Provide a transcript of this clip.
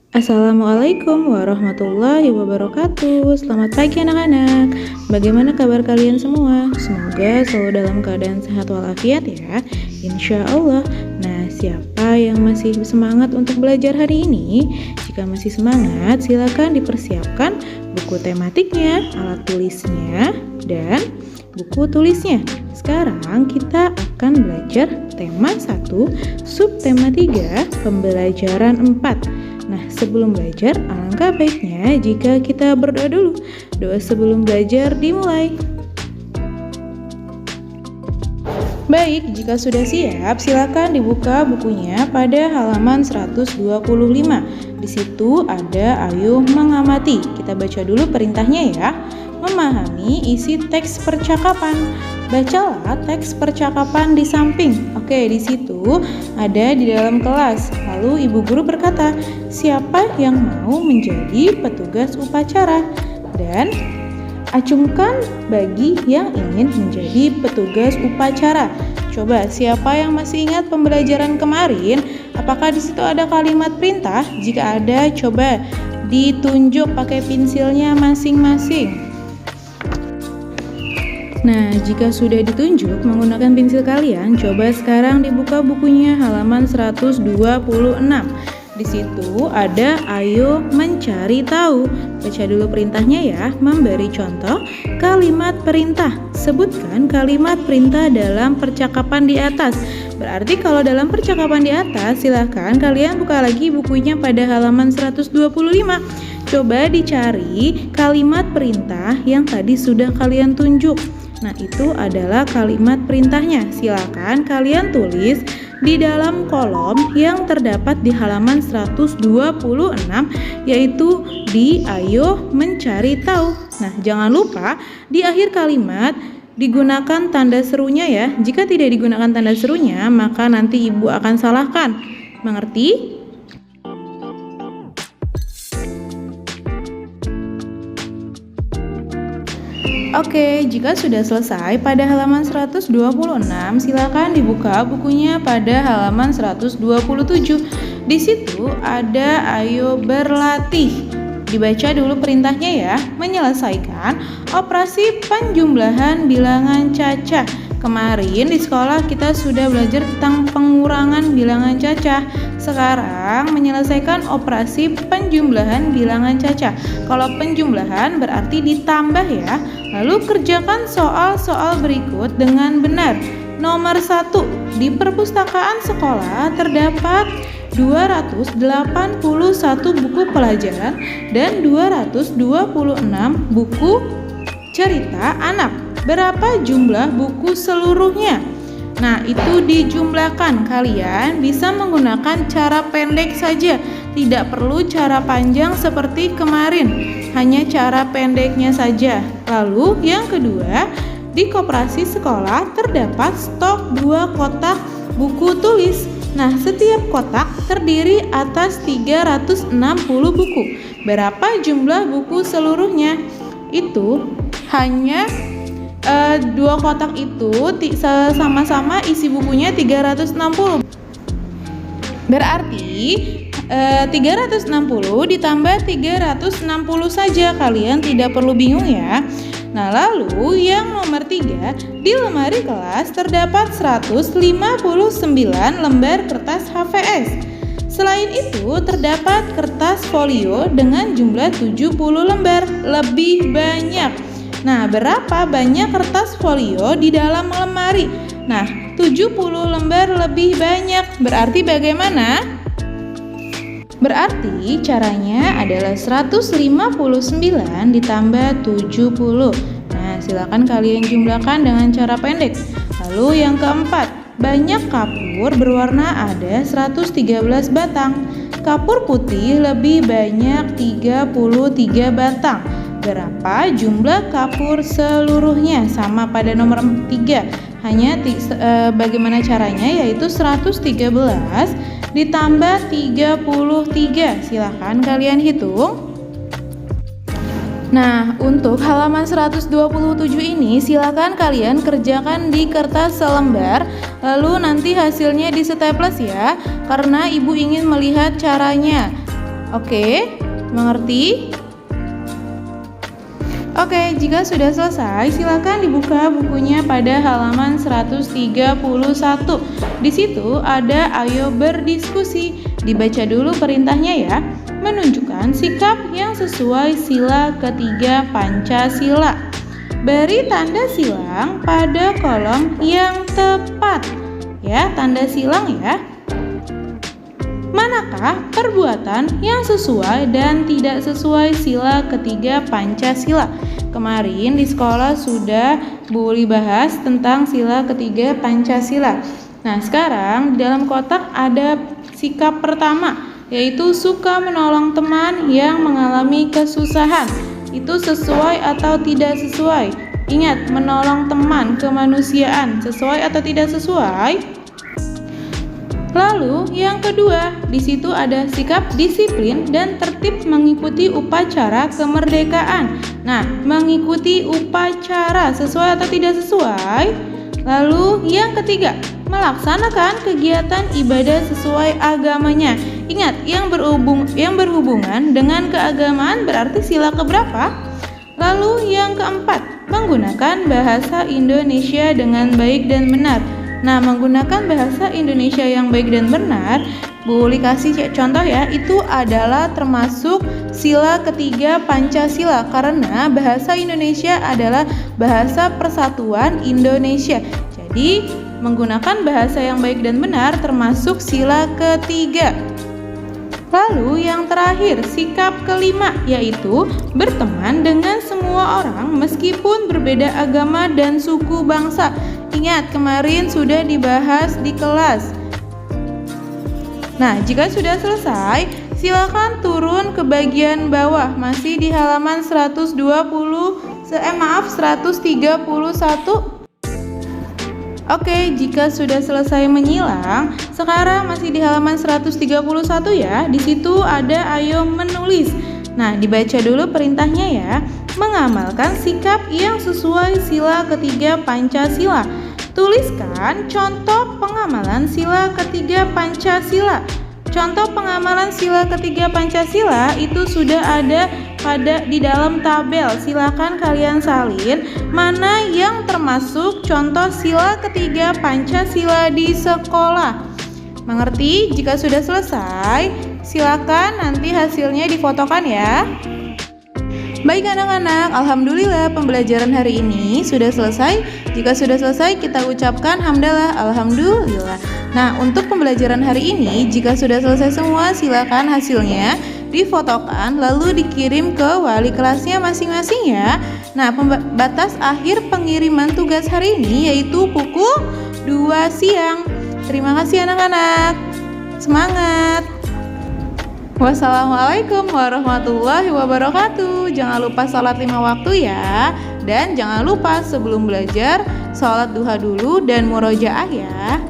Assalamualaikum warahmatullahi wabarakatuh. Selamat pagi anak-anak. Bagaimana kabar kalian semua? Semoga selalu dalam keadaan sehat walafiat ya, insya Allah. Nah, siapa yang masih semangat untuk belajar hari ini? Jika masih semangat, silakan dipersiapkan buku tematiknya, alat tulisnya, dan buku tulisnya. Sekarang kita akan belajar tema 1, subtema 3, pembelajaran 4. Nah, sebelum belajar, alangkah baiknya jika kita berdoa dulu. Doa sebelum belajar dimulai. Baik, jika sudah siap, silakan dibuka bukunya pada halaman 125. Di situ ada ayo mengamati. Kita baca dulu perintahnya ya. Memahami isi teks percakapan. Bacalah teks percakapan di samping. Oke, di situ ada di dalam kelas. Lalu ibu guru berkata, siapa yang mau menjadi petugas upacara? Dan acungkan bagi yang ingin menjadi petugas upacara. Coba, siapa yang masih ingat pembelajaran kemarin? Apakah di situ ada kalimat perintah? Jika ada, coba ditunjuk pakai pensilnya masing-masing. Nah, jika sudah ditunjuk menggunakan pensil kalian, coba sekarang dibuka bukunya halaman 126. Di situ ada ayo mencari tahu. Baca dulu perintahnya ya. Memberi contoh kalimat perintah. Sebutkan kalimat perintah dalam percakapan di atas. Berarti kalau dalam percakapan di atas, silahkan kalian buka lagi bukunya pada halaman 125. Coba dicari kalimat perintah yang tadi sudah kalian tunjuk. Nah, itu adalah kalimat perintahnya. Silakan kalian tulis di dalam kolom yang terdapat di halaman 126, yaitu di ayo mencari tahu. Nah, jangan lupa di akhir kalimat digunakan tanda serunya ya. Jika tidak digunakan tanda serunya, maka nanti ibu akan salahkan. Mengerti? Oke, jika sudah selesai pada halaman 126, silakan dibuka bukunya pada halaman 127. Di situ ada ayo berlatih. Dibaca dulu perintahnya ya. Menyelesaikan operasi penjumlahan bilangan cacah. Kemarin di sekolah kita sudah belajar tentang pengurangan bilangan cacah. Sekarang menyelesaikan operasi penjumlahan bilangan cacah. Kalau penjumlahan berarti ditambah ya. Lalu kerjakan soal-soal berikut dengan benar. Nomor 1, di perpustakaan sekolah terdapat 281 buku pelajaran dan 226 buku cerita anak. Berapa jumlah buku seluruhnya? Nah, itu dijumlahkan. Kalian bisa menggunakan cara pendek saja. Tidak perlu cara panjang seperti kemarin. Hanya cara pendeknya saja. Lalu yang kedua, di koperasi sekolah terdapat stok 2 kotak buku tulis. Nah, setiap kotak terdiri atas 360 buku. Berapa jumlah buku seluruhnya? Itu hanya 2 kotak itu sama-sama isi bukunya 360. Berarti 360 ditambah 360 saja. Kalian tidak perlu bingung ya. Nah, lalu yang nomor 3, di lemari kelas terdapat 159 lembar kertas HVS. Selain itu, terdapat kertas folio dengan jumlah 70 lembar, lebih banyak. Nah, berapa banyak kertas folio di dalam lemari? Nah, 70 lembar lebih banyak. Berarti bagaimana? Berarti caranya adalah 159 ditambah 70. Nah, silakan kalian jumlahkan dengan cara pendek. Lalu yang keempat, banyak kapur berwarna ada 113 batang. Kapur putih lebih banyak 33 batang. Berapa jumlah kapur seluruhnya? Sama pada nomor 3. Hanya bagaimana caranya, yaitu 113 ditambah 33. Silahkan kalian hitung. Nah, untuk halaman 127 ini silakan kalian kerjakan di kertas selembar, lalu nanti hasilnya di staples ya, karena ibu ingin melihat caranya. Oke, mengerti? Oke, jika sudah selesai, silakan dibuka bukunya pada halaman 131. Di situ ada ayo berdiskusi. Dibaca dulu perintahnya ya. Menunjukkan sikap yang sesuai sila ketiga Pancasila. Beri tanda silang pada kolom yang tepat. Ya, tanda silang ya. Manakah perbuatan yang sesuai dan tidak sesuai sila ketiga Pancasila? Kemarin di sekolah sudah Bu Uli bahas tentang sila ketiga Pancasila. Nah, sekarang di dalam kotak ada sikap pertama, yaitu suka menolong teman yang mengalami kesusahan. Itu sesuai atau tidak sesuai? Ingat, menolong teman, kemanusiaan, sesuai atau tidak sesuai? Lalu yang kedua, di situ ada sikap disiplin dan tertib mengikuti upacara kemerdekaan. Nah, mengikuti upacara sesuai atau tidak sesuai? Lalu yang ketiga, melaksanakan kegiatan ibadah sesuai agamanya. Ingat, yang berhubungan dengan keagamaan berarti sila keberapa? Lalu yang keempat, menggunakan bahasa Indonesia dengan baik dan benar. Nah, menggunakan bahasa Indonesia yang baik dan benar, Bu Uli kasih contoh ya, itu adalah termasuk sila ketiga Pancasila karena bahasa Indonesia adalah bahasa persatuan Indonesia. Jadi, menggunakan bahasa yang baik dan benar termasuk sila ketiga. Lalu yang terakhir, sikap kelima, yaitu berteman dengan semua orang meskipun berbeda agama dan suku bangsa. Ingat, kemarin sudah dibahas di kelas. Nah, jika sudah selesai, silakan turun ke bagian bawah, masih di halaman 131. Oke, jika sudah selesai menyilang, sekarang masih di halaman 131 ya. Di situ ada ayo menulis. Nah, dibaca dulu perintahnya ya. Mengamalkan sikap yang sesuai sila ketiga Pancasila. Tuliskan contoh pengamalan sila ketiga Pancasila. Contoh pengamalan sila ketiga Pancasila itu sudah ada di dalam tabel. Silakan kalian salin mana yang termasuk contoh sila ketiga Pancasila di sekolah. Mengerti? Jika sudah selesai, silakan nanti hasilnya difotokan ya. Baik anak-anak, alhamdulillah pembelajaran hari ini sudah selesai. Jika sudah selesai, kita ucapkan hamdalah, alhamdulillah. Nah, untuk pembelajaran hari ini, jika sudah selesai semua, silakan hasilnya difotokan lalu dikirim ke wali kelasnya masing-masing ya. Nah, batas akhir pengiriman tugas hari ini yaitu pukul 2 siang. Terima kasih anak-anak. Semangat. Wassalamualaikum warahmatullahi wabarakatuh. Jangan lupa sholat 5 waktu ya. Dan jangan lupa sebelum belajar sholat duha dulu dan murojaah ya.